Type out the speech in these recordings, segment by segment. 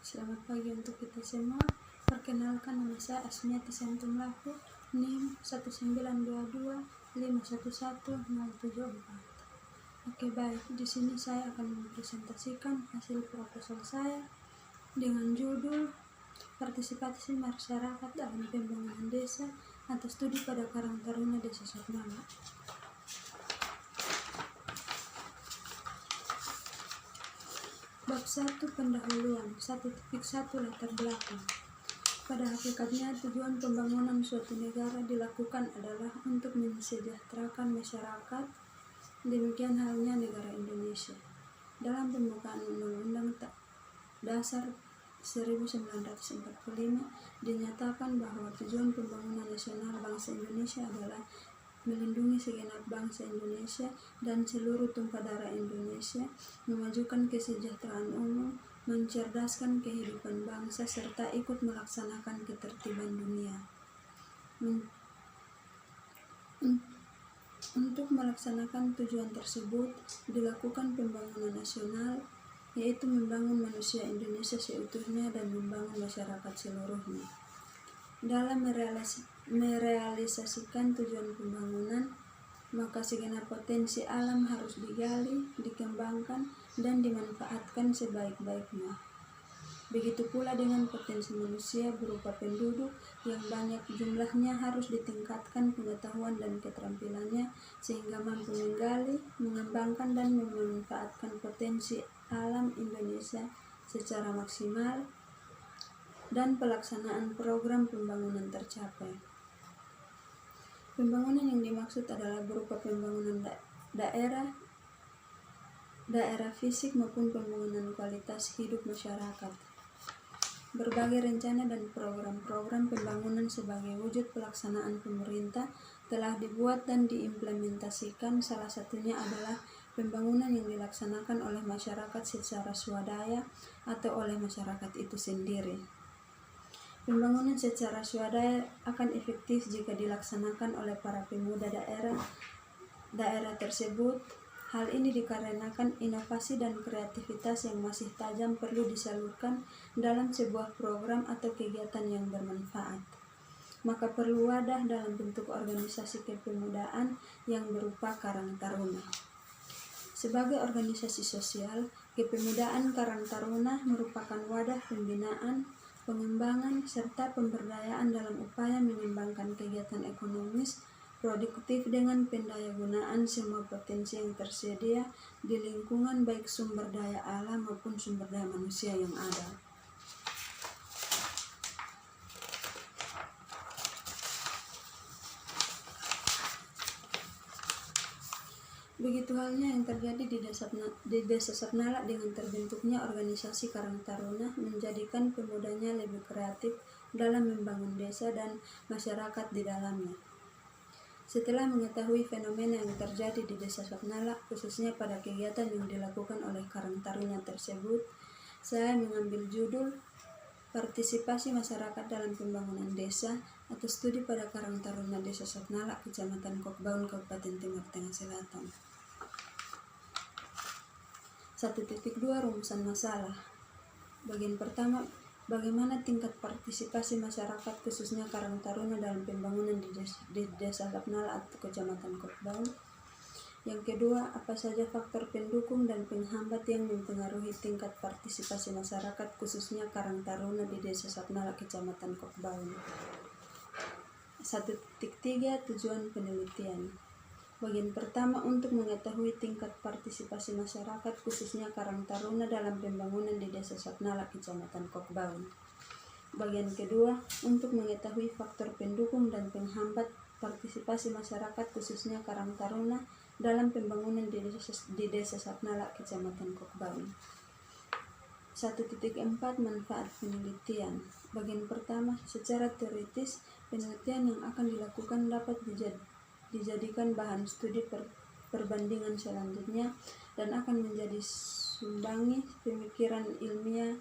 Selamat pagi untuk kita semua. Perkenalkan, nama saya Asmiati Santumlaku, NIM 1922511074. Oke, baik. Di sini saya akan mempresentasikan hasil proposal saya dengan judul Partisipasi Masyarakat dalam Pembangunan Desa atau Studi pada Karang Taruna Desa Sotnala. Bab 1 Pendahuluan 1.1 Latar belakang. Pada hakikatnya tujuan pembangunan suatu negara dilakukan adalah untuk mensejahterakan masyarakat. Demikian halnya negara Indonesia. Dalam pembukaan Undang-Undang Dasar 1945 dinyatakan bahwa tujuan pembangunan nasional bangsa Indonesia adalah melindungi segenap bangsa Indonesia dan seluruh tumpah darah Indonesia, memajukan kesejahteraan umum, mencerdaskan kehidupan bangsa, serta ikut melaksanakan ketertiban dunia. Untuk melaksanakan tujuan tersebut, dilakukan pembangunan nasional, yaitu membangun manusia Indonesia seutuhnya dan membangun masyarakat seluruhnya. Dalam merealisasikan tujuan pembangunan, maka segenap potensi alam harus digali, dikembangkan, dan dimanfaatkan sebaik-baiknya. Begitu pula dengan potensi manusia berupa penduduk yang banyak jumlahnya harus ditingkatkan pengetahuan dan keterampilannya sehingga mampu menggali, mengembangkan, dan memanfaatkan potensi alam Indonesia secara maksimal, dan pelaksanaan program pembangunan tercapai. Pembangunan yang dimaksud adalah berupa pembangunan daerah fisik maupun pembangunan kualitas hidup masyarakat. Berbagai rencana dan program-program pembangunan sebagai wujud pelaksanaan pemerintah telah dibuat dan diimplementasikan. Salah satunya adalah pembangunan yang dilaksanakan oleh masyarakat secara swadaya atau oleh masyarakat itu sendiri. Pembangunan secara swadaya akan efektif jika dilaksanakan oleh para pemuda daerah tersebut. Hal ini dikarenakan inovasi dan kreativitas yang masih tajam perlu disalurkan dalam sebuah program atau kegiatan yang bermanfaat. Maka perlu wadah dalam bentuk organisasi kepemudaan yang berupa Karang Taruna. Sebagai organisasi sosial, Kepemudaan Karang Taruna merupakan wadah pembinaan, pengembangan, serta pemberdayaan dalam upaya mengembangkan kegiatan ekonomis produktif dengan pendayagunaan semua potensi yang tersedia di lingkungan baik sumber daya alam maupun sumber daya manusia yang ada. Begitu halnya yang terjadi di Desa Sotnala dengan terbentuknya organisasi Karang Taruna menjadikan pemudanya lebih kreatif dalam membangun desa dan masyarakat di dalamnya. Setelah mengetahui fenomena yang terjadi di Desa Sotnala, khususnya pada kegiatan yang dilakukan oleh Karang Taruna tersebut, saya mengambil judul Partisipasi Masyarakat dalam Pembangunan Desa atau Studi pada Karang Taruna Desa Sotnala, Kecamatan Kokbaun, Kabupaten Timur Tengah Selatan. 1.2 Rumusan masalah. Bagian pertama, bagaimana tingkat partisipasi masyarakat khususnya Karang Taruna dalam pembangunan di Desa Sotnala atau Kecamatan Kokbaun. Yang kedua, apa saja faktor pendukung dan penghambat yang mempengaruhi tingkat partisipasi masyarakat khususnya Karang Taruna di Desa Sotnala, Kecamatan Kokbaun. 1.3 Tujuan penelitian. Bagian pertama, untuk mengetahui tingkat partisipasi masyarakat khususnya Karang Taruna dalam pembangunan di Desa Sotnala, Kecamatan Kokbaun. Bagian kedua, untuk mengetahui faktor pendukung dan penghambat partisipasi masyarakat khususnya Karang Taruna dalam pembangunan di Desa Sotnala, Kecamatan Kokbaun. 1.4 Manfaat penelitian. Bagian pertama, secara teoritis, penelitian yang akan dilakukan dapat dijadikan bahan studi perbandingan selanjutnya dan akan menjadi sumbangi pemikiran ilmiah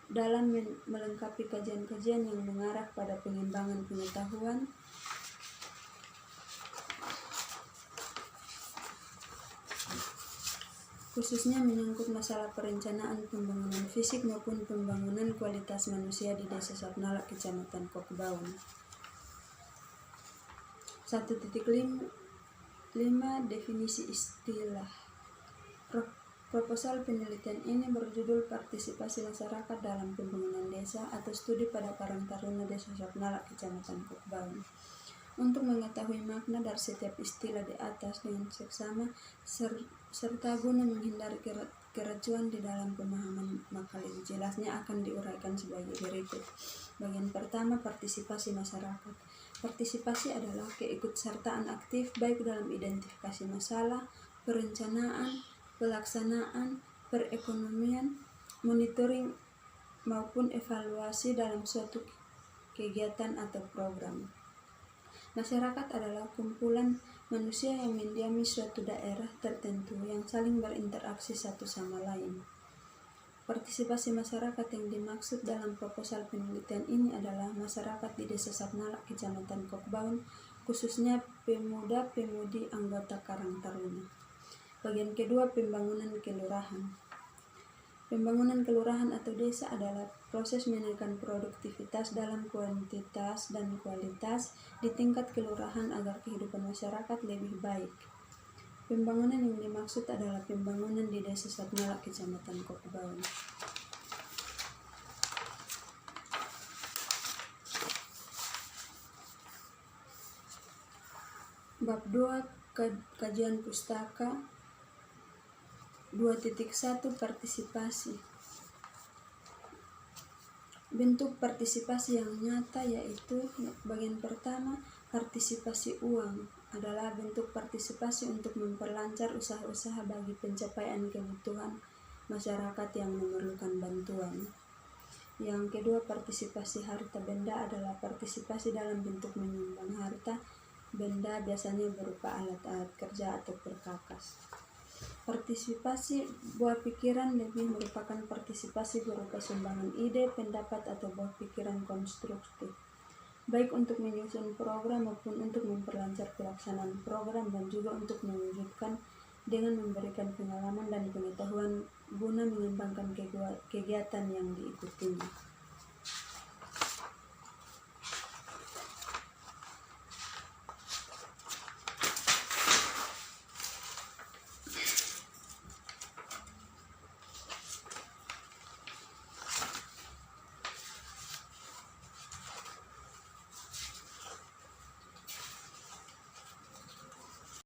dalam melengkapi kajian-kajian yang mengarah pada pengembangan pengetahuan, khususnya menyangkut masalah perencanaan pembangunan fisik maupun pembangunan kualitas manusia di Desa Sapnala, Kecamatan Kokbaun. 1.5 Definisi istilah. Proposal penelitian ini berjudul Partisipasi Masyarakat dalam Pembangunan Desa atau Studi pada Karang Taruna Desa Sapnala, Kecamatan Kokbaun. Untuk mengetahui makna dari setiap istilah di atas dengan seksama serta guna menghindari keracuan di dalam pemahaman, maka lebih jelasnya akan diuraikan sebagai berikut. Bagian pertama, partisipasi masyarakat. Partisipasi adalah keikutsertaan aktif baik dalam identifikasi masalah, perencanaan, pelaksanaan, perekonomian, monitoring, maupun evaluasi dalam suatu kegiatan atau program. Masyarakat adalah kumpulan manusia yang mendiami suatu daerah tertentu yang saling berinteraksi satu sama lain. Partisipasi masyarakat yang dimaksud dalam proposal penelitian ini adalah masyarakat di Desa Sapnala, Kecamatan Kokbaun, khususnya pemuda-pemudi anggota Karang Taruna. Bagian kedua, pembangunan kelurahan. Pembangunan kelurahan atau desa adalah proses menaikkan produktivitas dalam kuantitas dan kualitas di tingkat kelurahan agar kehidupan masyarakat lebih baik. Pembangunan yang dimaksud adalah pembangunan di Desa Sapnala, Kecamatan Kokbaun. Bab 2 Kajian Pustaka 2.1 Partisipasi. Bentuk partisipasi yang nyata yaitu bagian pertama, partisipasi uang adalah bentuk partisipasi untuk memperlancar usaha-usaha bagi pencapaian kebutuhan masyarakat yang memerlukan bantuan. Yang kedua, partisipasi harta benda adalah partisipasi dalam bentuk menyumbang harta benda, biasanya berupa alat-alat kerja atau perkakas. Partisipasi buah pikiran lebih merupakan partisipasi berupa sumbangan ide, pendapat, atau buah pikiran konstruktif, baik untuk menyusun program maupun untuk memperlancar pelaksanaan program dan juga untuk mewujudkan dengan memberikan pengalaman dan pengetahuan guna mengembangkan kegiatan yang diikutinya.